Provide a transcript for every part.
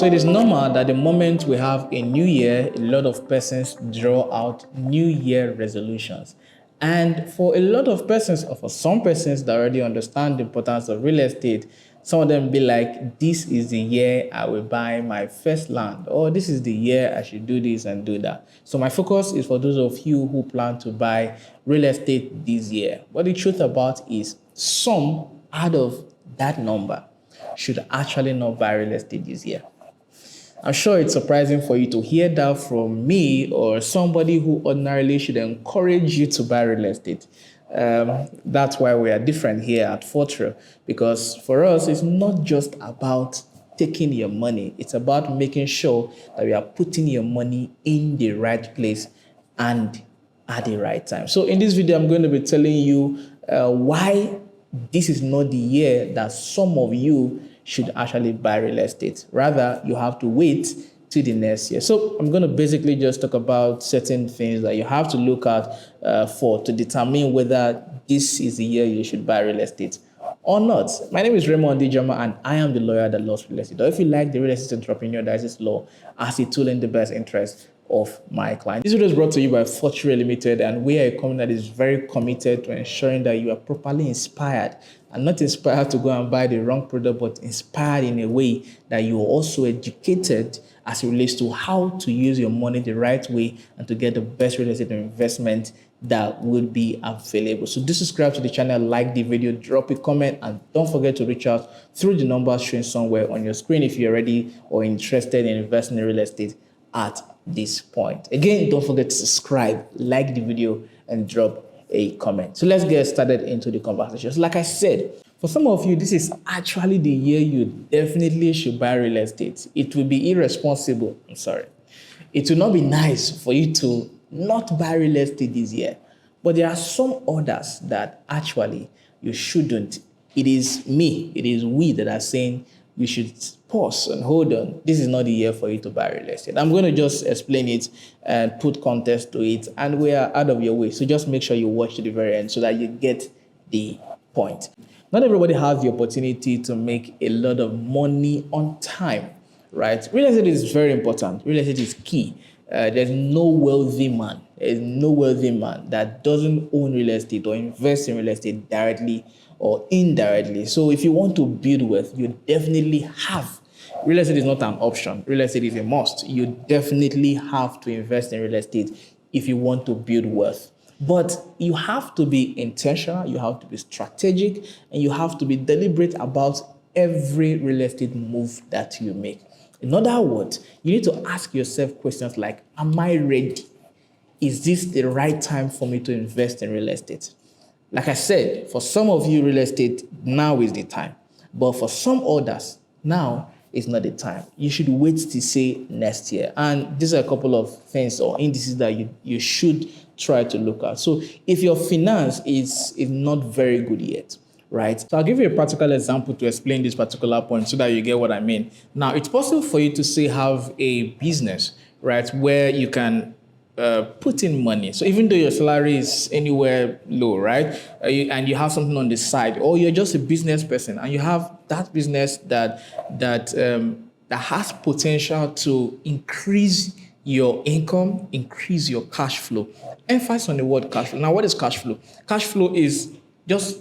So it is normal that the moment we have a new year, a lot of persons draw out new year resolutions. And for a lot of persons, or for some persons that already understand the importance of real estate, some of them be like, this is the year I will buy my first land, or this is the year I should do this and do that. So my focus is for those of you who plan to buy real estate this year. What the truth about is some out of that number should actually not buy real estate this year. I'm sure it's surprising for you to hear that from me or somebody who ordinarily should encourage you to buy real estate. That's why we are different here at Fortreal, because for us, it's not just about taking your money. It's about making sure that we are putting your money in the right place and at the right time. So in this video, I'm going to be telling you why this is not the year that some of you should actually buy real estate. Rather, you have to wait till the next year. So I'm going to basically just talk about certain things that you have to look at to determine whether this is the year you should buy real estate or not. My name is Raymond Dijama, and I am the lawyer that loves real estate. Or if you like the real estate entrepreneur that is law as a tool in the best interest of my client. This video is brought to you by Fortreal Rei Ltd, and we are a company that is very committed to ensuring that you are properly inspired, and not inspired to go and buy the wrong product, but inspired in a way that you are also educated as it relates to how to use your money the right way and to get the best real estate investment that would be available. So do subscribe to the channel, like the video, drop a comment, and don't forget to reach out through the numbers showing somewhere on your screen if you're ready or interested in investing in real estate at this point. Again, don't forget to subscribe, like the video, and drop a comment. So let's get started into the conversation. So like I said, for some of you, this is actually the year you definitely should buy real estate. It will be irresponsible. It will not be nice for you to not buy real estate this year. But there are some others that actually you shouldn't. It is we that are saying you should pause and hold on. This is not the year for you to buy real estate. I'm going to just explain it and put context to it, and we are out of your way. So just make sure you watch to the very end so that you get the point. Not everybody has the opportunity to make a lot of money on time, right? Real estate is very important. Real estate is key. There's no wealthy man that doesn't own real estate or invest in real estate directly or indirectly. So if you want to build wealth, you definitely have. Real estate is not an option. Real estate is a must. You definitely have to invest in real estate if you want to build wealth. But you have to be intentional, you have to be strategic, and you have to be deliberate about every real estate move that you make. In other words, you need to ask yourself questions like, am I ready? Is this the right time for me to invest in real estate? Like I said, for some of you, real estate, now is the time. But for some others, now is not the time. You should wait to say next year. And these are a couple of things or indices that you should try to look at. So if your finance is not very good yet, right? So I'll give you a practical example to explain this particular point so that you get what I mean. Now, it's possible for you to say have a business, right, where you can put in money. So even though your salary is anywhere low, right, and you have something on the side, or you're just a business person and you have that business that has potential to increase your income, increase your cash flow. Emphasis on the word cash flow. Now, what is cash flow? Cash flow is just,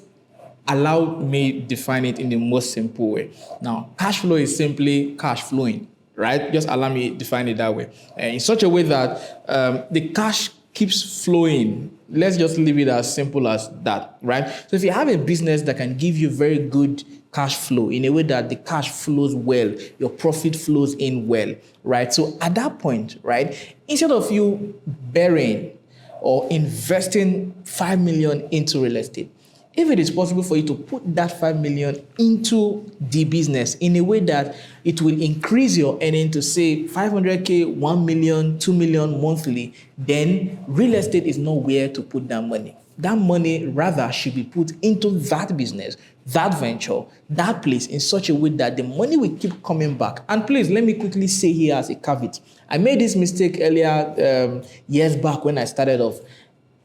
allow me define it in the most simple way. Now, cash flow is simply cash flowing, right? Just allow me define it that way. In such a way that the cash keeps flowing. Let's just leave it as simple as that, right? So if you have a business that can give you very good cash flow in a way that the cash flows well, your profit flows in well, right? So at that point, right, instead of you borrowing or investing 5 million into real estate, if it is possible for you to put that 5 million into the business in a way that it will increase your earning to say 500K, 1 million, 2 million monthly, then real estate is not where to put that money. That money rather should be put into that business, that venture, that place in such a way that the money will keep coming back. And please, let me quickly say here as a caveat. I made this mistake earlier years back when I started off.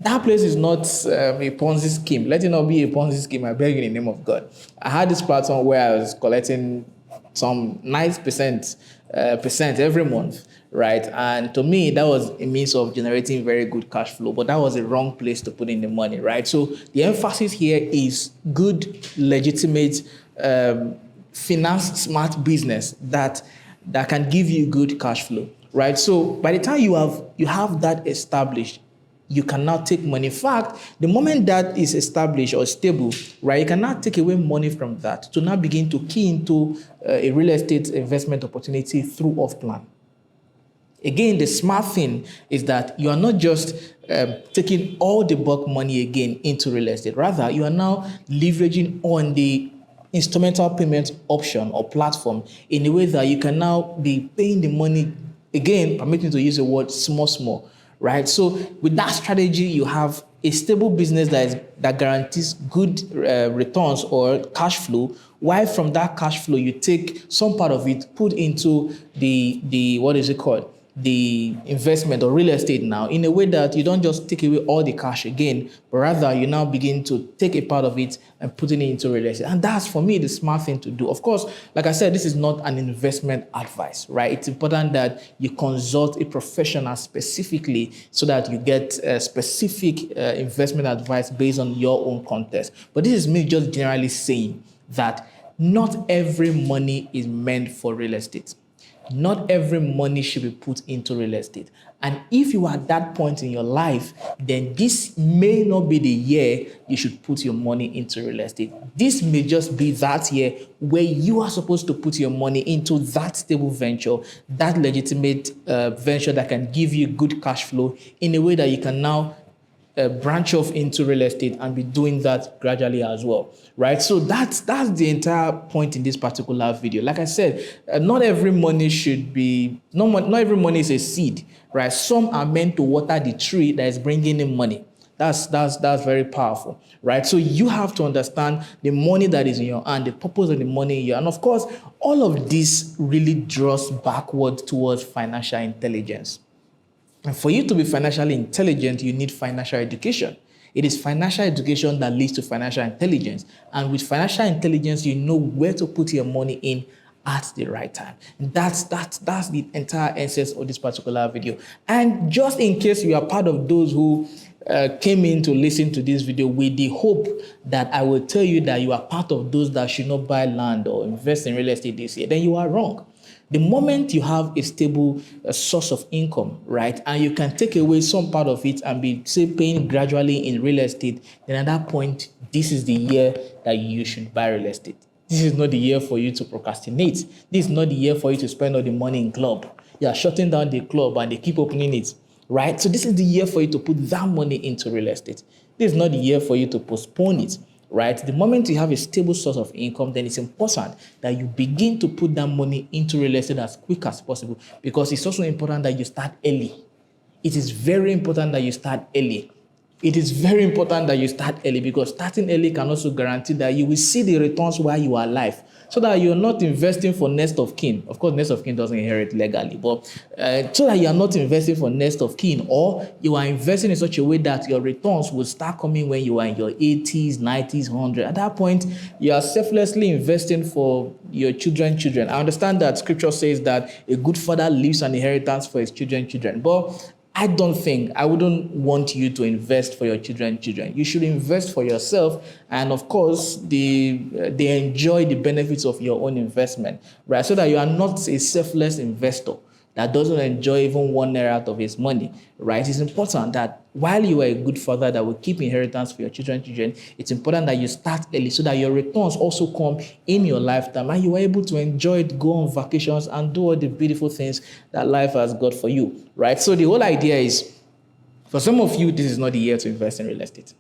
That place is not a Ponzi scheme. Let it not be a Ponzi scheme, I beg you in the name of God. I had this platform where I was collecting some nice percent percent every month, right? And to me, that was a means of generating very good cash flow, but that was the wrong place to put in the money, right? So the emphasis here is good, legitimate, finance smart business that can give you good cash flow, right? So by the time you have that established, you cannot take money. In fact, the moment that is established or stable, right, you cannot take away money from that to now begin to key into a real estate investment opportunity through off plan. Again, the smart thing is that you are not just taking all the bulk money again into real estate. Rather, you are now leveraging on the instrumental payment option or platform in a way that you can now be paying the money, again, permitting to use the word small, right? So with that strategy, you have a stable business that guarantees good returns or cash flow, while from that cash flow, you take some part of it, put into the what is it called? The investment or real estate now, in a way that you don't just take away all the cash again, but rather you now begin to take a part of it and putting it into real estate. And that's, for me, the smart thing to do. Of course, like I said, this is not an investment advice, right? It's important that you consult a professional specifically so that you get specific investment advice based on your own context. But this is me just generally saying that not every money is meant for real estate. Not every money should be put into real estate. And if you are at that point in your life, then this may not be the year you should put your money into real estate. This may just be that year where you are supposed to put your money into that stable venture, that legitimate venture that can give you good cash flow in a way that you can now branch off into real estate and be doing that gradually as well, right? So that's the entire point in this particular video. Like I said, not every money should be, not every money is a seed, right? Some are meant to water the tree that is bringing in money. That's very powerful, right? So you have to understand the money that is in your hand, the purpose of the money in your hand. And of course, all of this really draws backward towards financial intelligence. And for you to be financially intelligent, you need financial education. It is financial education that leads to financial intelligence. And with financial intelligence, you know where to put your money in at the right time. And that's the entire essence of this particular video. And just in case you are part of those who came in to listen to this video with the hope that I will tell you that you are part of those that should not buy land or invest in real estate this year, then you are wrong. The moment you have a stable source of income, right, and you can take away some part of it and be, say, paying gradually in real estate, then at that point, this is the year that you should buy real estate. This is not the year for you to procrastinate. This is not the year for you to spend all the money in club. You are shutting down the club and they keep opening it, right? So this is the year for you to put that money into real estate. This is not the year for you to postpone it. Right? The moment you have a stable source of income, then it's important that you begin to put that money into real estate as quick as possible, because it's also important that you start early. It is very important that you start early. It is very important that you start early, because starting early can also guarantee that you will see the returns while you are alive, so that you're not investing for next of kin. Of course, next of kin doesn't inherit legally, but so that you are not investing for next of kin, or you are investing in such a way that your returns will start coming when you are in your 80s, 90s, 100. At that point, you are selflessly investing for your children's children. I understand that scripture says that a good father leaves an inheritance for his children's children, but I wouldn't want you to invest for your children. You should invest for yourself, and of course, they enjoy the benefits of your own investment, right? So that you are not a selfless investor that doesn't enjoy even 1 naira out of his money, right? It's important that while you are a good father that will keep inheritance for your children, it's important that you start early so that your returns also come in your lifetime and you are able to enjoy it, go on vacations, and do all the beautiful things that life has got for you, right? So the whole idea is, for some of you, this is not the year to invest in real estate.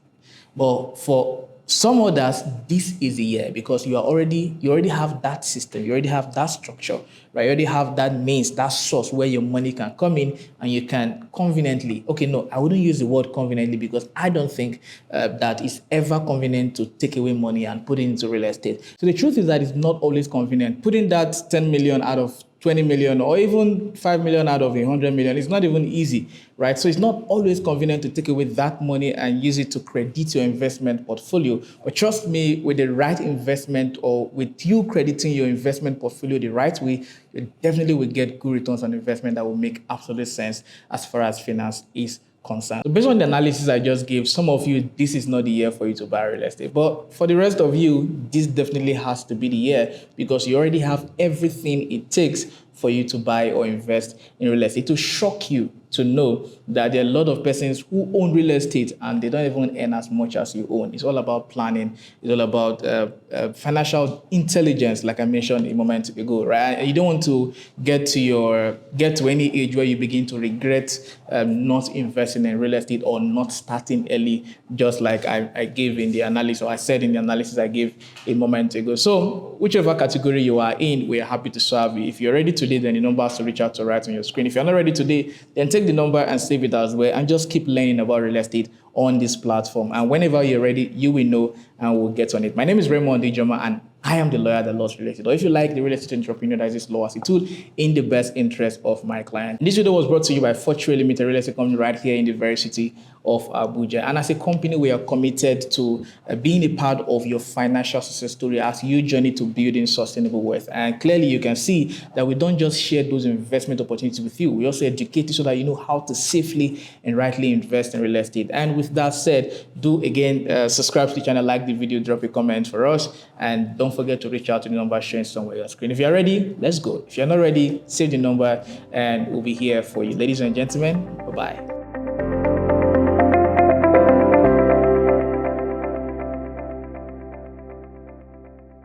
But for some others, this is the year, because you already have that system, you already have that structure, right? You already have that means, that source where your money can come in and you can conveniently, okay, no, I wouldn't use the word conveniently, because I don't think that it's ever convenient to take away money and put it into real estate. So the truth is that it's not always convenient. Putting that 10 million out of 20 million or even 5 million out of 100 million. It's not even easy, right? So it's not always convenient to take away that money and use it to credit your investment portfolio. But trust me, with the right investment or with you crediting your investment portfolio the right way, you definitely will get good returns on investment that will make absolute sense as far as finance is concerned. So based on the analysis I just gave, some of you, this is not the year for you to buy real estate. But for the rest of you, this definitely has to be the year because you already have everything it takes for you to buy or invest in real estate. It will shock you to know that there are a lot of persons who own real estate and they don't even earn as much as you own. It's all about planning. It's all about financial intelligence, like I mentioned a moment ago, right? You don't want to get to any age where you begin to regret not investing in real estate or not starting early, just like I gave in the analysis, or I said in the analysis I gave a moment ago. So whichever category you are in, we are happy to serve you. If you're ready today, then the numbers to reach out to right on your screen. If you're not ready today, then take the number and save it as well and just keep learning about real estate on this platform. And whenever you're ready, you will know and we'll get on it. My name is Raymond Dijoma and I am the lawyer that loves real estate. Or if you like the real estate entrepreneur that uses law as a tool in the best interest of my client. This video was brought to you by Fortreal Rei Ltd, real estate company right here in the very city of Abuja. And as a company, we are committed to being a part of your financial success story as you journey to building sustainable wealth. And clearly you can see that we don't just share those investment opportunities with you. We also educate you so that you know how to safely and rightly invest in real estate. And with that said, do again subscribe to the channel, like the video, drop a comment for us, and don't forget to reach out to the number showing somewhere on your screen. If you're ready, let's go. If you're not ready, save the number and we'll be here for you. Ladies and gentlemen, bye-bye.